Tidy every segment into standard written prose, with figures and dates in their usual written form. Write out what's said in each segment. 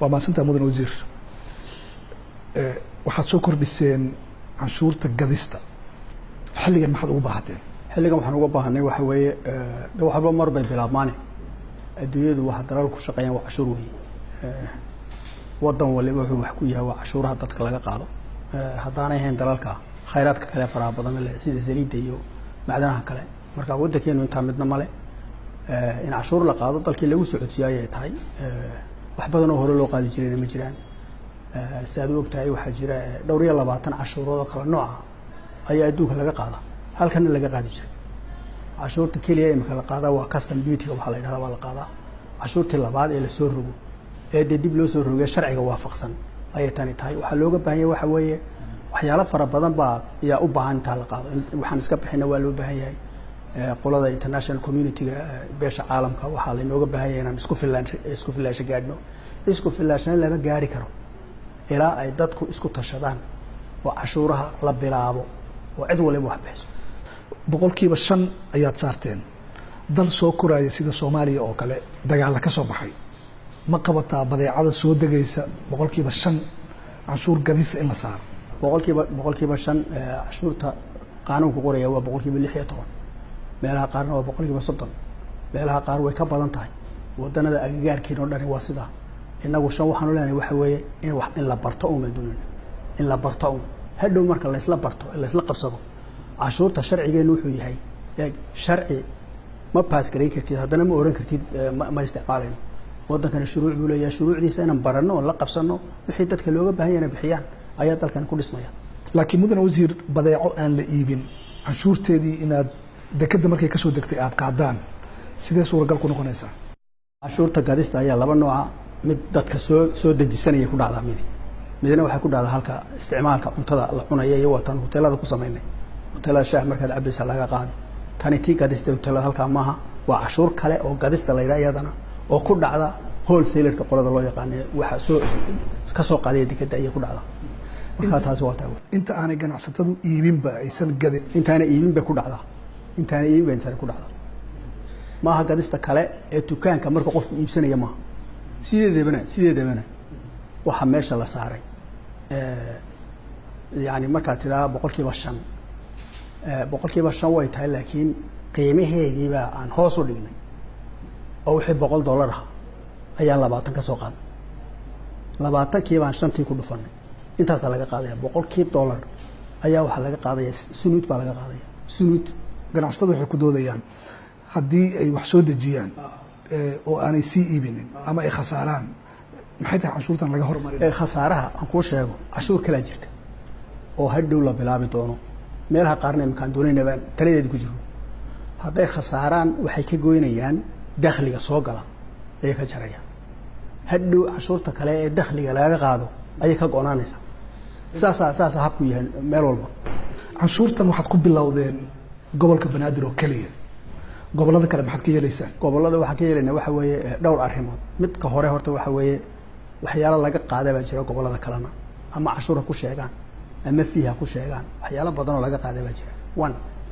وما سنت مدن وزير waxaad soo kordhiseen canshuurta gadista xilligan maxaad ugu baahateen xilligan waxaan uga baahanay waxa weeye waxba mar bay bilaabmaane adduunyadu waxa dalal ku shaqeeyaan waa cashuur weeye wadan waliba wuxuu wax ku yahay waa cashuuraha dadka laga qaado haddaanay ahayn dalalka khayraadka kale faraha badan leh sida saliidda iyo macdanaha kale marka wadankeenu intaa midna male in cashuur la qaado dalkii lagu socodsiiyo ayay tahay wax badan oo hore loo qaadi jiray ma jiraan سأدو وقتها أي واحد جرا دورية لبعضنا عشرة كلا نوع أي أدوك لقى قاضي هل كان لقى قاضي عشرة كلية يمكن القاضي وكاستم بيوتي وبحال هذا ولا قاضي عشرة لبعض إلى سرّه دي بلو سرّه شرعي وافق سن أي تاني تاي وحلوقة بهي وحوية وحيالا فربضان بعض يا أبا عن تالقاضي وحنسكب حين والو بهي قولنا international community بيش عالم كوحال إنه بهي أنا إسكو في الله شجعنا إسكو في الله عشان لما جاري كرو ilaa ay dadku isku tashadaan oo cashuuraha la bilaabo oo cid waliba wax bixiso boqolkiiba 5 ayaad saarteen dal soo koraya sida Soomaaliya oo kale dagaal ka soo baxay ma qabataa badeecada soo dagaysa boqolkiiba 5 canshuur gadis in la saaro boqolkiiba 5 cashuurta qaanuunku qoraya waa boqolkiiba 16 meelaha qaarna waa boqolkiiba 30 meelaha qaar way ka badan tahay wadanada agagaarkiina oo dhan waa sidaa إنه شو وحنا لنا وحوي إن لا برتقوا من دون إن لا برتقوا هدول مركز لا يسلا برتقوا لا يسلا قبصته عشور تشرعي جاي نوحي هاي يعني شرعي ما باس كريك كتير هذا أنا ما أورن كتير ما يستقبلين وده كان الشروع بيقول يا شروع دي سنة برنا ولا قبصنا وحيدت كلوجا بهي أنا بحيان آيات كان كل اسمها لكن مدن وزير بدأوا أن لإيبن عشور تدي إن دكتور مركز كسر دكتور قعدان سيدا صورة قال كنا كناسا عشور تقدست هي لبنا نوع mid dadka soo dejisanaya ku dhacda midna waxa ku dhacda halka isticmaalka cuntada la cunaya iyo watan hoteelada ku sameeynay hoteelada shaah markaad cabaysa laga qaado tani tii gadista hoteelada halka maaha waa cashuur kale oo gadista la yiraahdo oo ku dhacda wholesalerka qolada loo yaqaan waxa ka soo qaadaya dekada ay ku dhacda marka taas waa taa inta aanay ganacsatadu iibinba aysan gadin intaana iibinba ku dhacda intaana ku dhacda maaha gadista kale ee dukaanka marka qofku iibsanaya maaha سيدة وحماش الله صاري يعني ما كاتلا بقول كي بشان وايتها لكن قيمة هي بقى عن حاصل لنا أو يحب بقول دولارها أيام لبعضن كسوقان لبعضن كي عن شنتي كله فن أنت سالك قاضي بقول كي $، أيام وحلاك قاضي سنوت بالك قاضي سنوت ganacsatada waxay ku doodayaan haddii ay wax soo dejiyaan oo aanay sii iibinin ama ay khasaaraan maxay tahay canshuurtan laga hormarin khasaaraha aan ku sheego cashuur kala jirta oo hadhow la bilaabi doono meelaha qaarna imkaan doonaynaa taladeed ku jiro haday khasaaraan waxay ka gooynayaan dakhliga soo gala ay ka jarayaan hadhow cashuurta kale ee dakhliga laga qaado ay ka go'naanaysa saasa habku yahay meel walba canshuurtan waxaad ku bilowdeen gobolka Banaadir oo kaliya gobolada kale maxaad ka yeelaysaan gobolada waxa ka yeelanaa waxa weeye dhowr arrimood mid ka hore horta waxa weeye waxyaalo laga qaaday baa jira gobolada kalena ama cashuura ku sheegaan ama fiiha ku sheegaan waxyaalo badan oo laga qaaday baa jira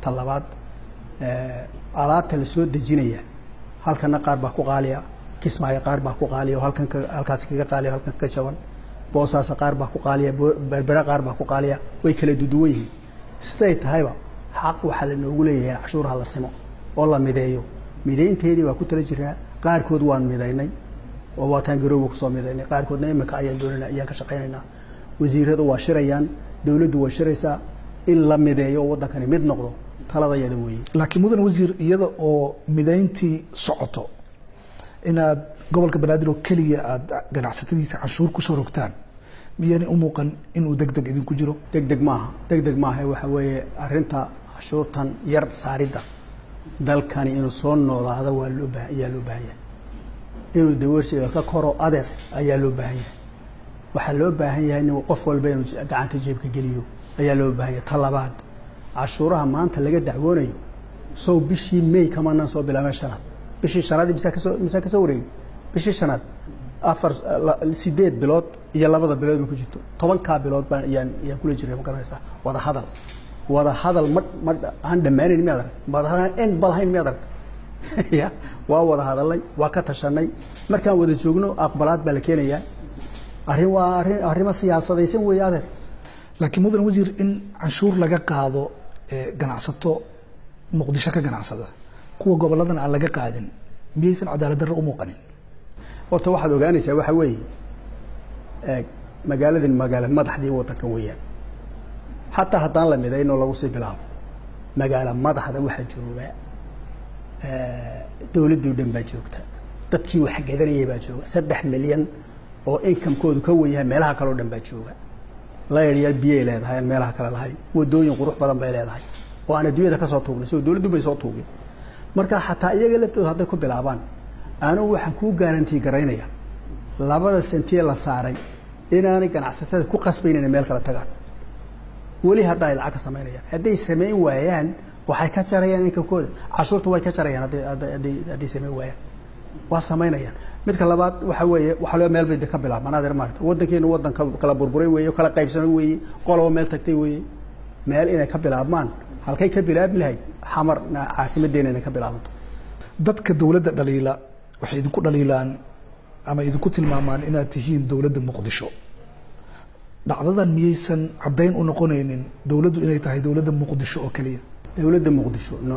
talabaad alaabta la soo dejinaya halkana qaar baa ku qaaliya kismaayo qaar baa ku qaaliya halkaas kaga qaaliya halkan ka jaban boosaas qaar baa ku qaaliya berbera qaar baa ku qaaliya way kala duduwan yihiin siday tahayba xaq waxa la noogu leeyahay cashuuraha la simo oo la mideeyo mideynteedii waa ku tala jiraa qaarkood waan mideynay oo waataan garoobo ku soo mideynay qaarkoodna imika ayaan doonayna ayaan ka shaqeynayna wasiiradu waa shirayaan dawladdu waa shiraysaa in la mideeyo wadankani mid noqdo talada yada weeye laakiin mudan wasiir iyada oo mideyntii socoto inaad gobolka Banaadir oo kaliya aad ganacsatadiisa canshuur ku soo rogtaan miyana u muuqan inuu degdeg idinku jiro degdeg maaha waxa weeye arinta cashuurtan yar saarida dalkani inuu soo noolaado waa loo baahan yahay inuu dawarsiga ka koro adeer ayaa loo baahan yahay waxa loo baahan yahay in qof walba inuu gacanta jeebka geliyo ayaa loo baahan yahay talabaad cashuuraha maanta laga dacwoonayo soo bishii May kama soo bilaabay shanaad bishii shanaad bisa ka soo wareegay bishii shanaad 8 bilood iyo 2 bilood ku jirto 10 bilood baan yaan kula jiray ma garanaysaa wada hadal ma aan dhamaanin ma adag badana in balhayn ma adag ya waa wada hadalay waa ka tashanay markaan wada joogno aqbalaad baa la keenayaa arrin waa arrimo siyaasadaysan weeye adeer. laakiin mudan wasiir in canshuur laga qaado ganacsato muqdisho ka ganacsada kuwa gobolladan aan laga qaadin miyaysan cadaalad darro u muuqanin? horta waxaad ogaanaysaa waxa weeye magaaladan magaalo madaxdii waddanka weeyaan. xataa haddaan la midayno lagu sii bilaabo magaalo madaxda waxaa jooga dowladdii dhan baa joogta, dadkii wax gadanayay baa jooga, 3 milyan oo income-koodu ka weyn yahay meelaha kale oo dhan baa jooga. layr biyay leedahay aan meelaha kale lahayn, wadooyin qurux badan bay leedahay oo aan adduunyada ka soo tuugnay, soo dowladdu bay soo tuugin. marka xataa iyaga laftooda hadday ku bilaabaan anigu waxaan kuu garantii garaynaya 2 sentiye la saaray inaanay ganacsatada ku qasbayn inay meel kala tagaan. weli hadda ay lacag ka samaynayaan, hadday samayn waayaan waxay ka jarayaan income-kooda, cashuurta way ka jarayaan hadday samayn waayaan, waa samaynayaan. midka labaad waxa weeye waxa loo meel bay ka bilaabmaan adeer maarta waddankeenu waddan kala burburay weeye, kala qaybsamay weeye, qoloba meel tagtay weeye. meel inay ka bilaabmaan halkay ka bilaabi lahayd xamar caasimadeena inay ka bilaabanto. dadka dowladda dhaliila waxay idinku dhaliilaan ama idinku tilmaamaan inaad tihiin dowladda muqdisho. dhacdadan miyaysan caddayn u noqonaynin dowladdu inay tahay dowladda muqdisho oo keliya? dowladda muqdisho no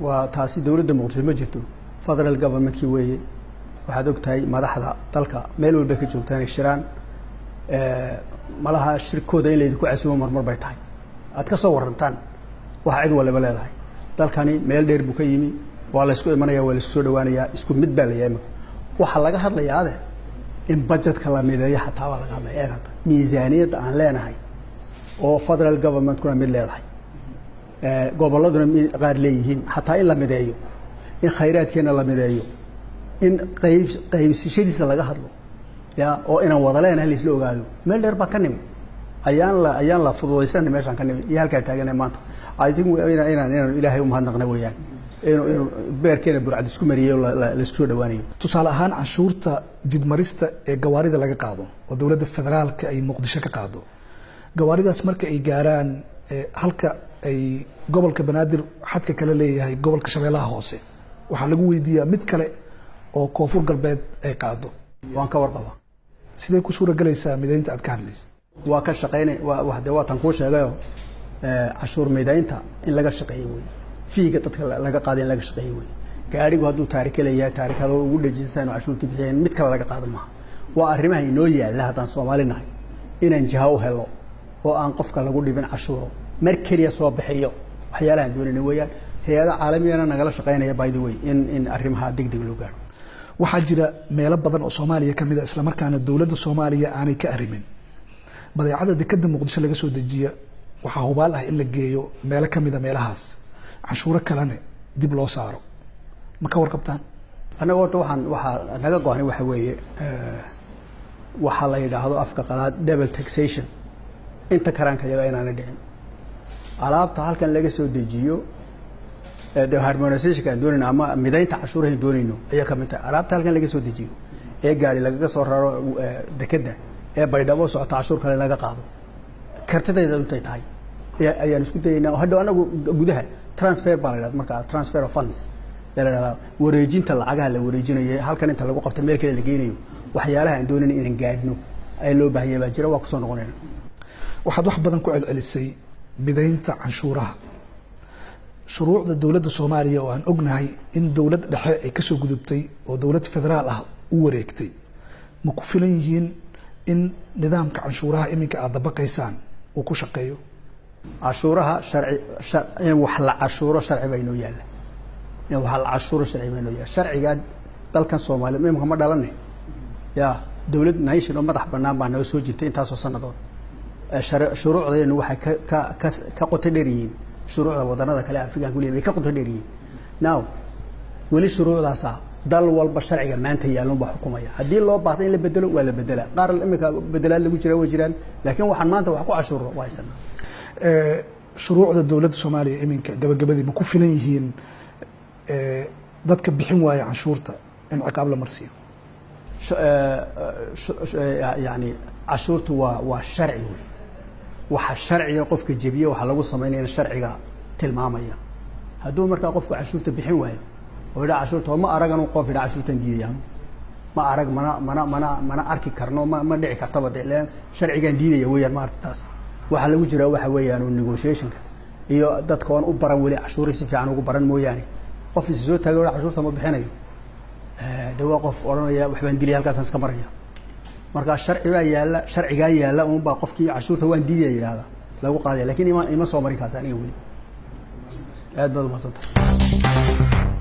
waa taasi dowladda muqdisho ma jirto, federal government-kii weeye. waxaad ogtahay madaxda dalka meel walba ka joogtaan ay shiraan, malaha shirkooda in laydinku casuumo marmar bay tahay aad ka soo warantaan waxa cid waliba leedahay. dalkani meel dheer buu ka yimi, waa la isku imanaya, waa la isku soo dhawaanayaa, isku mid baa la yahay. waxaa laga hadlayaa adeer in budgetka la mideeyo, xataa waa laga hadlaya. eeg hadda miisaaniyadda aan leenahay oo federal government-kuna mid leedahay, gobolladuna qaar leeyihiin, xataa in la mideeyo, in khayraadkeena la mideeyo, in qaybsashadiisa laga hadlo ya oo inaan wada leenahay laisla ogaado. meel dheer baan ka nimi, ayaan la fududaysanay meeshaan ka nimi iyo halkaan taaganay maanta. I think inaan ilaahay u mahadnaqna weeyaan inuu beerkeena burcad isku mariyay oo la isku soo dhawaanayo. tusaale ahaan canshuurta jidmarista ee gawaarida laga qaado oo dowladda federaalka ay muqdisho ka qaado, gawaaridaas marka ay gaaraan halka ay gobolka banaadir xadka kale leeyahay gobolka shabeellaha hoose, waxaa lagu weydiiyaa mid kale oo koonfur galbeed ay qaado. waan ka warqabaa. sidee ku suura galaysaa midaynta aad ka hadlaysid? waa ka shaqaynay waa tan kuu sheegayo cashuur midaynta in laga shaqeeyo wey, fiiga dadka laga qaaday in laga shaqeeyo wey. gaarigu hadduu taarika leeyahay taarikada ugu dhejisaan cashuurta bixiyeen mid kale laga qaado maaha. waa arrimaha inoo yaalla haddaan Soomaali nahay inaan jiha u helo oo aan qofka lagu dhibin cashuuro mar keliya soo bixiyo waxyaalahan doonayna weeyaan. hay'adaha caalamiyana nagala shaqaynaya by the way in arrimaha degdeg loo gaaro. waxaa jira meelo badan oo Soomaaliya ka mid ah isla markaana dowladda Soomaaliya aanay ka arrimin. badeecada dekedda muqdisho laga soo dejiya waxaa hubaal ah in la geeyo meelo ka mid ah meelahaas, canshuuro kalena dib loo saaro. ma ka warqabtaan? annaga horta waxaa naga go'an waxa weeye waxaa la yidhaahdo afka qalaad double taxation. inta karaanka iyaga inaanay dhicin. alaabta halkan laga soo dejiyo harmonization aan doonayno ama midaynta cashuuraha doonayno ayaa ka mid tahay. alaabta halkan laga soo dejiyo ee gaari lagaga soo raro dekedda ee baydhabo socota cashuur kale laga qaado, kartidayda intay tahay ayaan isku dayaynaa. hadda anagu gudaha transfer baa la yidhahdaa, marka transfer of funds la yidhahdaa, wareejinta lacagaha la wareejinayo halkan inta lagu qabto meel kale la geynayo. waxyaalaha aan doonayno inaan gaadhno ay loo baahan baa jira, waa ku soo noqonayna. waxaad wax badan ku celcelisay midaynta canshuuraha. shuruucda dowladda Soomaaliya oo aan ognahay in dowlad dhexe ay ka soo gudubtay oo dowlad federaal ah u wareegtay, ma ku filan yihiin in nidaamka canshuuraha iminka aad dabaqaysaan uu ku shaqeeyo? cashuuraha sharci in wax la cashuuro sharci baa inoo yaalla, in wax la cashuuro sharci baa inoo yaalla. sharciga dalkan Soomaaliya imika ma dhalanay ya dowlad nation oo madax bannaan baa noo soo jirtay intaasoo sannadood. shuruucdeenu waxay ka qoto dheer yihiin shuruucda wadannada kale Afrikaanka leeyahay, ka qoto dheer yihiin. now weli shuruucdaasa dal walba sharciga maanta yaalon baa xukumaya. haddii loo baahdo in la bedelo waa la bedelaa. qaar imika bedelaad lagu jira way jiraan, laakiin waxaan maanta wax ku cashuuro waa haysanaa. shuruucda dowladda Soomaaliya iminka gabagabadii ma ku filan yihiin dadka bixin waaya canshuurta in ciqaab la marsiiyo? yani cashuurtu waa sharci wey. waxa sharciga qofka jebiye waxa lagu sameynaya sharciga tilmaamaya. hadduu markaa qofku cashuurta bixin waayo oo ila cashuurta ma aragan qof ila cashuurtan diidayaan ma arag mana arki karno ma dhici kartaba de leen sharcigan diidaya weeyaan maarta taas waxa lagu jira waxa weeyaan negotiationka iyo dadka oo u baran wali cashuur si fiican ugu baran mooyaane qof is soo taagay cashuurta ma bixinayo dawa qof oranaya waxbaan dilay halkaas iska maraya marka sharciga yaala oo baa qofkii cashuurta waan diidaya yiraahdo lagu qaaday laakiin ima soo marin kaas aniga wali aad baad u mahadsantahay